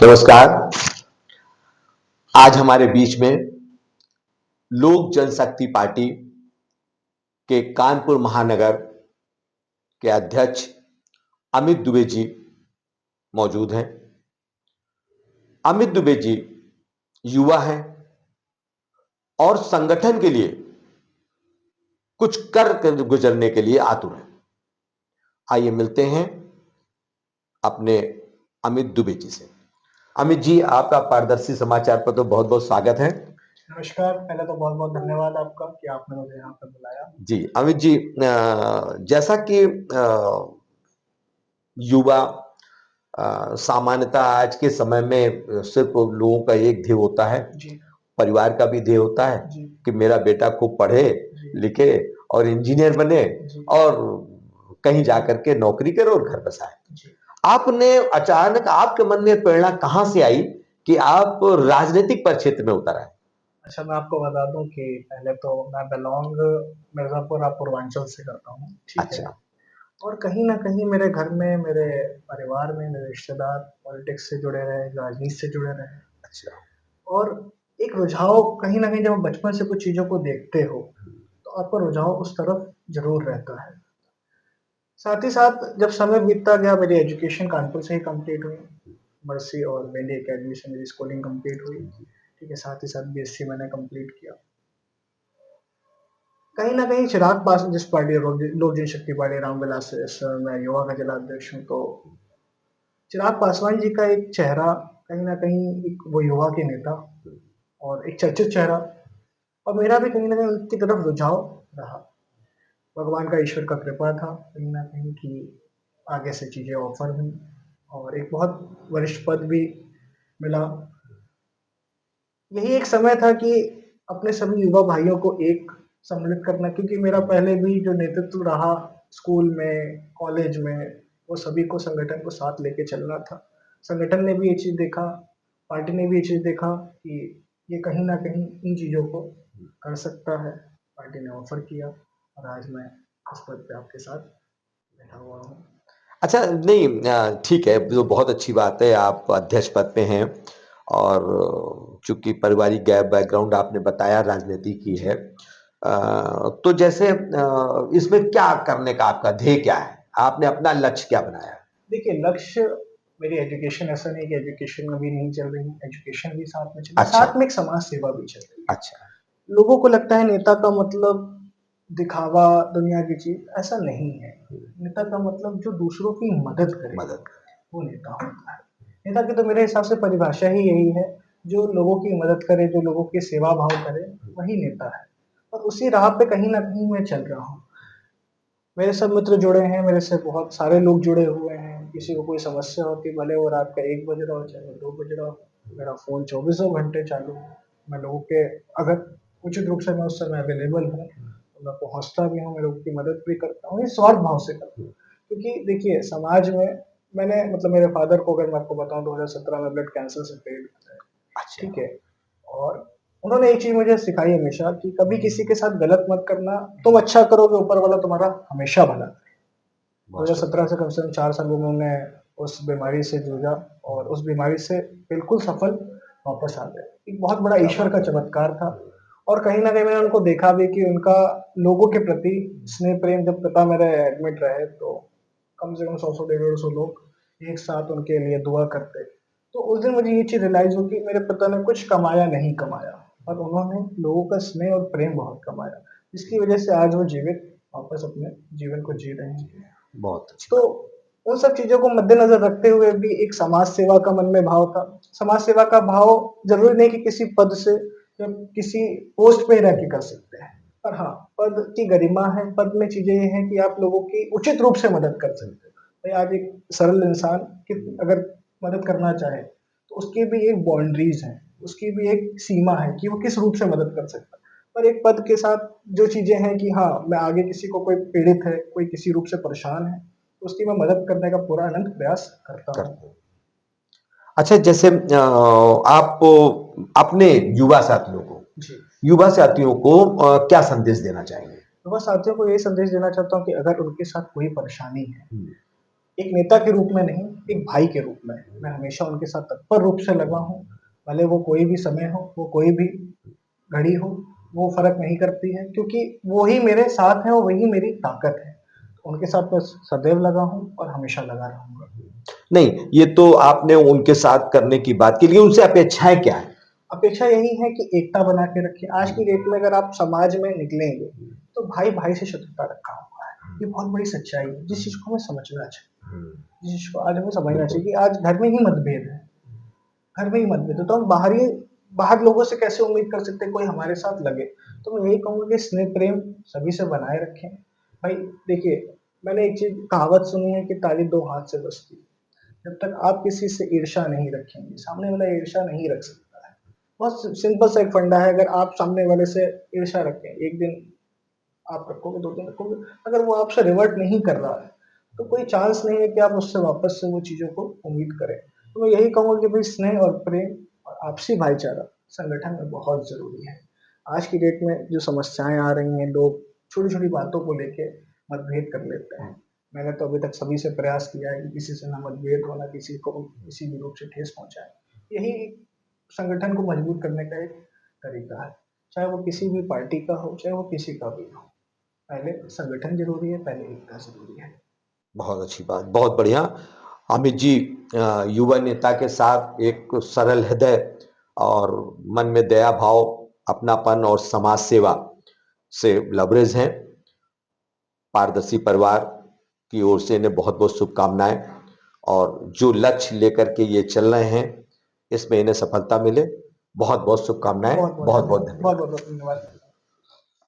नमस्कार। आज हमारे बीच में लोक जनशक्ति पार्टी के कानपुर महानगर के अध्यक्ष अमित दुबे जी मौजूद हैं। अमित दुबे जी युवा हैं और संगठन के लिए कुछ कर गुजरने के लिए आतुर हैं। आइए मिलते हैं अपने अमित दुबे जी से। अमित जी, आपका पारदर्शी समाचार पर तो बहुत बहुत स्वागत है। नमस्कार। पहले तो बहुत बहुत धन्यवाद आपका कि आपने मुझे यहाँ पर बुलाया। जी अमित जी, जैसा कि युवा सामान्यतः आज के समय में सिर्फ लोगों का एक ध्येय होता है, जी परिवार का भी ध्येय होता है जी कि मेरा बेटा खूब पढ़े जी लिखे और इंजीनियर बने जी और कहीं जाकर के नौकरी करे और घर बसाए। जी आपने अचानक आपके मन में प्रेरणा कहाँ से आई कि आप राजनीतिक परिक्षेत्र में उतर आए? अच्छा, मैं आपको बता दूं कि पहले तो मैं बिलोंग मिर्जापुर और पूर्वांचल से करता हूँ, ठीक है। अच्छा। और कहीं ना कहीं मेरे घर में, मेरे परिवार में, मेरे रिश्तेदार पॉलिटिक्स से जुड़े रहे, राजनीति से जुड़े रहे। अच्छा। और एक रुझाव, कहीं ना कहीं जब आप बचपन से कुछ चीज़ों को देखते हो तो आपका रुझाव उस तरफ जरूर रहता है। साथ ही साथ जब समय बीतता गया, मेरी एजुकेशन कानपुर से ही कंप्लीट हुई। मर्सी और बेली एकेडमी से मेरी स्कूलिंग कंप्लीट हुई, ठीक है। साथ ही साथ बीएससी मैंने कंप्लीट किया। कहीं ना कहीं चिराग पासवान, जिस पार्टी लोक जनशक्ति पार्टी रामविलास से मैं युवा का जिला अध्यक्ष हूँ, तो चिराग पासवान जी का एक चेहरा, कहीं ना कहीं एक वो युवा के नेता और एक चर्चित चेहरा, और मेरा भी कहीं ना कहीं उनकी तरफ रुझाव रहा। भगवान का, ईश्वर का कृपा था कहीं ना कहीं कि आगे से चीज़ें ऑफर हुई और एक बहुत वरिष्ठ पद भी मिला। यही एक समय था कि अपने सभी युवा भाइयों को एक सम्मिलित करना, क्योंकि मेरा पहले भी जो नेतृत्व रहा स्कूल में, कॉलेज में, वो सभी को, संगठन को साथ लेके चलना था। संगठन ने भी ये चीज़ देखा, पार्टी ने भी ये चीज़ देखा कि ये कहीं ना कहीं इन चीज़ों को कर सकता है। पार्टी ने ऑफर किया और आज मैं इस पद पे आपके साथ बैठा हुआ हूँ। अच्छा, नहीं, ठीक है, तो बहुत अच्छी बात है, आप अध्यक्ष पद पे हैं और चूंकि पारिवारिक गैप बैकग्राउंड आपने बताया राजनीति की जी है, तो जैसे इसमें क्या करने का आपका ध्येय क्या है? आपने अपना लक्ष्य क्या बनाया? देखिए, लक्ष्य, मेरी एजुकेशन ऐसा नहीं कि एजुकेशन अभी नहीं चल रही, एजुकेशन भी साथ में चल रही, अच्छा। साथ में एक समाज सेवा भी चल रही अच्छा। है। लोगों को लगता है नेता का मतलब दिखावा, दुनिया की चीज, ऐसा नहीं है। नेता का मतलब जो दूसरों की मदद करे, मदद। वो नेता होता है। नेता की तो मेरे हिसाब से परिभाषा ही यही है, जो लोगों की मदद करे, जो लोगों की सेवा भाव करे, वही नेता है। और उसी राह पे कहीं ना कहीं मैं चल रहा हूँ। मेरे सब मित्र जुड़े हैं, मेरे से बहुत सारे लोग जुड़े हुए हैं। किसी को कोई समस्या होती, भले वो रात का 1 बज रहा हो चाहे वो 2 बज रहा हो, मेरा फ़ोन चौबीसों घंटे चालू है। मैं लोगों के, अगर उचित रूप से मैं उस समय अवेलेबल हूँ तो मैं पहुँचता भी हूँ, मैं लोगों की मदद भी करता हूँ, निस्वार्थ भाव से करता हूँ। क्योंकि देखिए, समाज में मैंने, मतलब मेरे फादर को अगर मैं आपको बताऊँ, 2017 में ब्लड कैंसर से पीड़ित थे, अच्छा। ठीक है। और उन्होंने एक चीज़ मुझे सिखाई हमेशा कि कभी किसी के साथ गलत मत करना। तुम अच्छा करोगे, ऊपर वाला तुम्हारा हमेशा भला करे। बहुत सुंदर। 2017 से कम 4 साल उन्होंने उस बीमारी से जूझा और उस बीमारी से बिल्कुल सफल वापस आ गए। एक बहुत बड़ा क्या ईश्वर बात का है। चमत्कार था। और कहीं ना कहीं मैंने उनको देखा भी कि उनका लोगों के प्रति स्नेह प्रेम, जब पिता मेरे एडमिट रहे तो कम से कम 100 150 लोग एक साथ उनके लिए दुआ करते। तो उस दिन मुझे ये चीज़ रियलाइज हुई कि मेरे पिता ने कुछ कमाया नहीं कमाया, और उन्होंने लोगों का स्नेह और प्रेम बहुत कमाया, जिसकी वजह से आज वो जीवित वापस अपने जीवन को जी रहे हैं। बहुत अच्छी तो बात। उन सब चीज़ों को मद्देनज़र रखते हुए भी एक समाज सेवा का मन में भाव था। समाज सेवा का भाव ज़रूरी नहीं कि किसी पद से या किसी पोस्ट पे ही रह के कर सकते हैं। पर हाँ, पद की गरिमा है, पद में चीज़ें ये हैं कि आप लोगों की उचित रूप से मदद कर सकते हो। भाई, आज एक सरल इंसान की अगर मदद करना चाहे, तो उसकी भी एक बाउंड्रीज़ हैं, उसकी भी एक सीमा है कि वो किस रूप से मदद कर सकता है। पर एक पद के साथ जो चीज़ें हैं कि हाँ, मैं आगे किसी को, कोई पीड़ित है, कोई किसी रूप से परेशान है, तो उसकी मैं मदद करने का पूरा अनंत प्रयास करता हूँ। करते हैं। अच्छा, जैसे आप अपने युवा साथियों को जी। युवा साथियों को क्या संदेश देना चाहेंगे? तो मैं साथियों को यही संदेश देना चाहता हूँ कि अगर उनके साथ कोई परेशानी है, एक नेता के रूप में नहीं, एक भाई के रूप में मैं हमेशा उनके साथ तत्पर रूप से लगा हूँ। भले वो कोई भी समय हो, वो कोई भी घड़ी हो, वो फ़र्क नहीं करती है, क्योंकि वो ही मेरे साथ हैं और वही मेरी ताकत है। उनके साथ मैं सदैव लगा हूँ और हमेशा लगा रहूँगा। नहीं, ये तो आपने उनके साथ करने की बात की, लेकिन उनसे अपेक्षाएँ क्या हैं? अपेक्षा यही है कि एकता बना के रखें। आज की डेट में अगर आप समाज में निकलेंगे, तो भाई-भाई से शत्रुता रखा हुआ है। ये बहुत बड़ी सच्चाई है, जिस चीज़ को हमें समझना चाहिए। जिस चीज़ को आज हमें समझना चाहिए कि आज घर में ही मतभेद है। घर में ही मतभेद है, तो हम बाहर लोगों से कैसे उम्मीद कर सकते हैं कोई हमारे साथ लगे। तो मैं यही कहूँगा कि स्नेह प्रेम सभी से बनाए रखें। भाई देखिए, मैंने एक चीज़ कहावत सुनी है कि ताली दो हाथ से बजती है। जब तक आप किसी से ईर्ष्या नहीं रखेंगे, सामने वाला ईर्ष्या नहीं रख सकता है। बहुत सिंपल सा एक फंडा है, अगर आप सामने वाले से ईर्ष्या रखें, एक दिन आप रखोगे, 2 दिन रखोगे, अगर वो आपसे रिवर्ट नहीं कर रहा है, तो कोई चांस नहीं है कि आप उससे वापस से वो चीज़ों को उम्मीद करें। तो मैं यही कहूँगा कि भाई स्नेह और प्रेम और आपसी भाईचारा संगठन में बहुत ज़रूरी है। आज की डेट में जो समस्याएँ आ रही हैं, लोग छोटी-छोटी बातों को लेके मतभेद कर लेते हैं। मैंने तो अभी तक सभी से प्रयास किया है कि किसी से ना मतभेद हो, ना किसी को किसी भी रूप से ठेस पहुँचाएँ। यही संगठन को मजबूत करने का एक तरीका है। चाहे वो किसी भी पार्टी का हो, चाहे वो किसी का भी हो। पहले संगठन ज़रूरी है, पहले एकता ज़रूरी है। बहुत अच्छी बात, बहुत बढ़िया। अमित जी युवा नेता के साथ एक सरल हृदय और मन में दया भाव, अपनापन और समाज सेवा से लबरेज हैं। पारदर्शी परिवार की ओर से इन्हें बहुत-बहुत शुभकामनाएँ और जो लक्ष्य लेकर के ये चल रहे हैं, इसमें इन्हें सफलता मिले। बहुत-बहुत शुभकामनाएँ, बहुत-बहुत बहुत-बहुत धन्यवाद। धन्यवाद। बहुत-बहुत धन्यवाद।